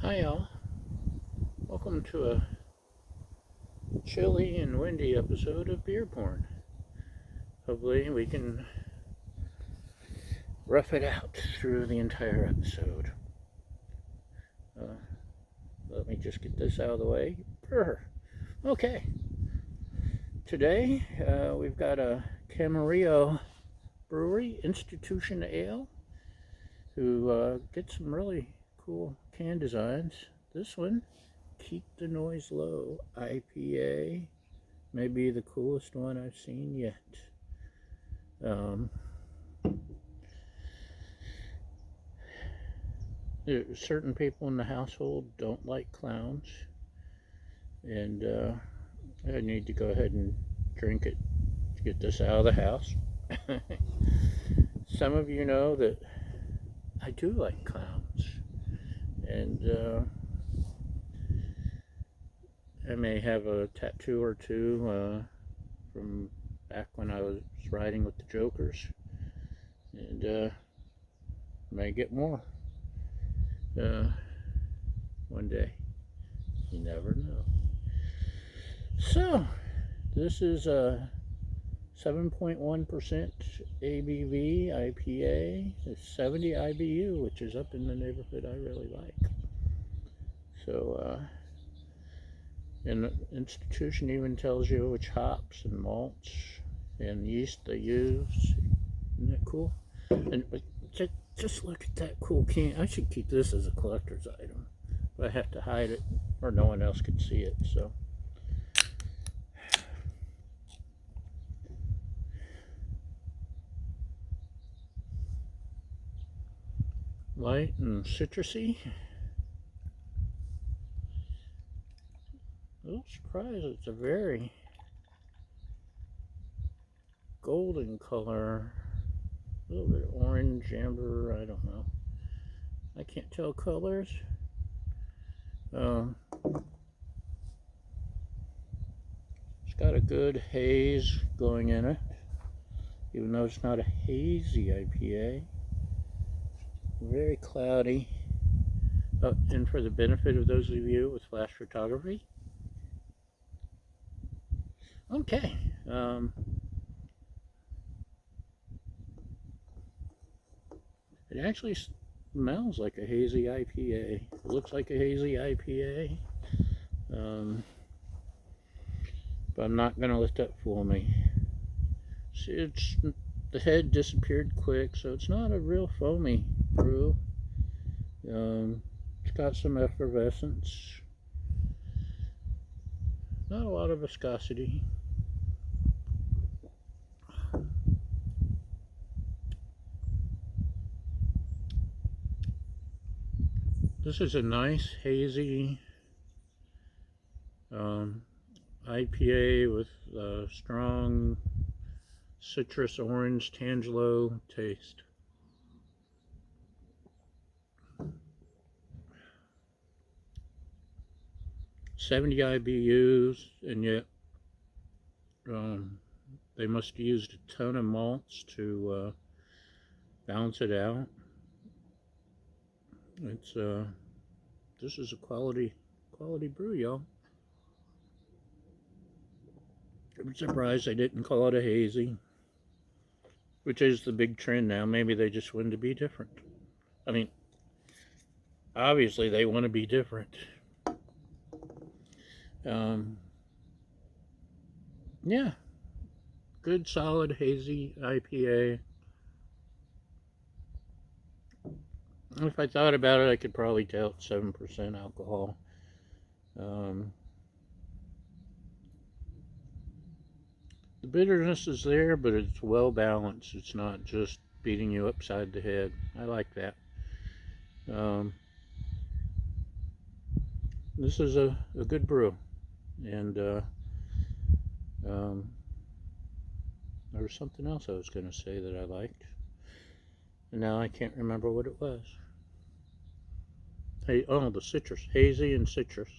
Hi, y'all. Welcome to a chilly and windy episode of Beer Porn. Hopefully, we can rough it out through the entire episode. Let me just get this out of the way. Okay. Today, we've got a Camarillo Brewery Institution Ale who gets some really cool can designs. This one, Keep the Noise Low IPA, may be the coolest one I've seen yet. Certain people in the household don't like clowns, and I need to go ahead and drink it to get this out of the house. Some of you know that I do like clowns, and I may have a tattoo or two from back when I was riding with the Jokers, and may get more one day. You never know. So, this is a 7.1% ABV IPA. It's 70 IBU, which is up in the neighborhood I really like. So, and the institution even tells you which hops and malts and yeast they use. Isn't that cool? And just look at that cool can. I should keep this as a collector's item, but I have to hide it or no one else can see it. So light and citrusy. A little surprised it's a very golden color. A little bit orange, amber, I don't know. I can't tell colors. It's got a good haze going in it, even though it's not a hazy IPA. Very cloudy. And for the benefit of those of you with flash photography, okay. It actually smells like a hazy IPA. It looks like a hazy IPA. But I'm not going to let that fool me. See, the head disappeared quick, so it's not a real foamy brew. It's got some effervescence. Not a lot of viscosity. This is a nice hazy IPA with a strong citrus orange tangelo taste. $70 IBUs, and yet they must have used a ton of malts to balance it out. It's this is a quality brew, y'all. I'm surprised they didn't call it a hazy, which is the big trend now. Maybe they just wanted to be different. I mean, obviously they want to be different. Yeah, good solid hazy IPA. If I thought about it, I could probably tell it's 7% alcohol. The bitterness is there, but it's well balanced. It's not just beating you upside the head. I like that. This is a good brew, and there was something else I was going to say that I liked, and now I can't remember what it was. Hey, oh, the citrus, hazy and citrus.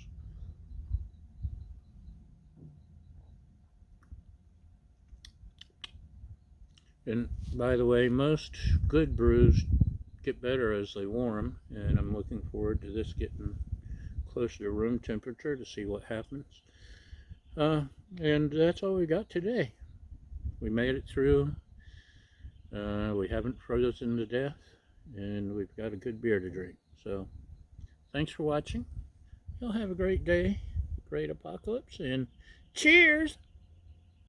And by the way, most good brews get better as they warm, and I'm looking forward to this getting close to room temperature to see what happens. And that's all we got today. We made it through. We haven't frozen to death, and we've got a good beer to drink. So thanks for watching. You'll have a great day, great apocalypse, and cheers!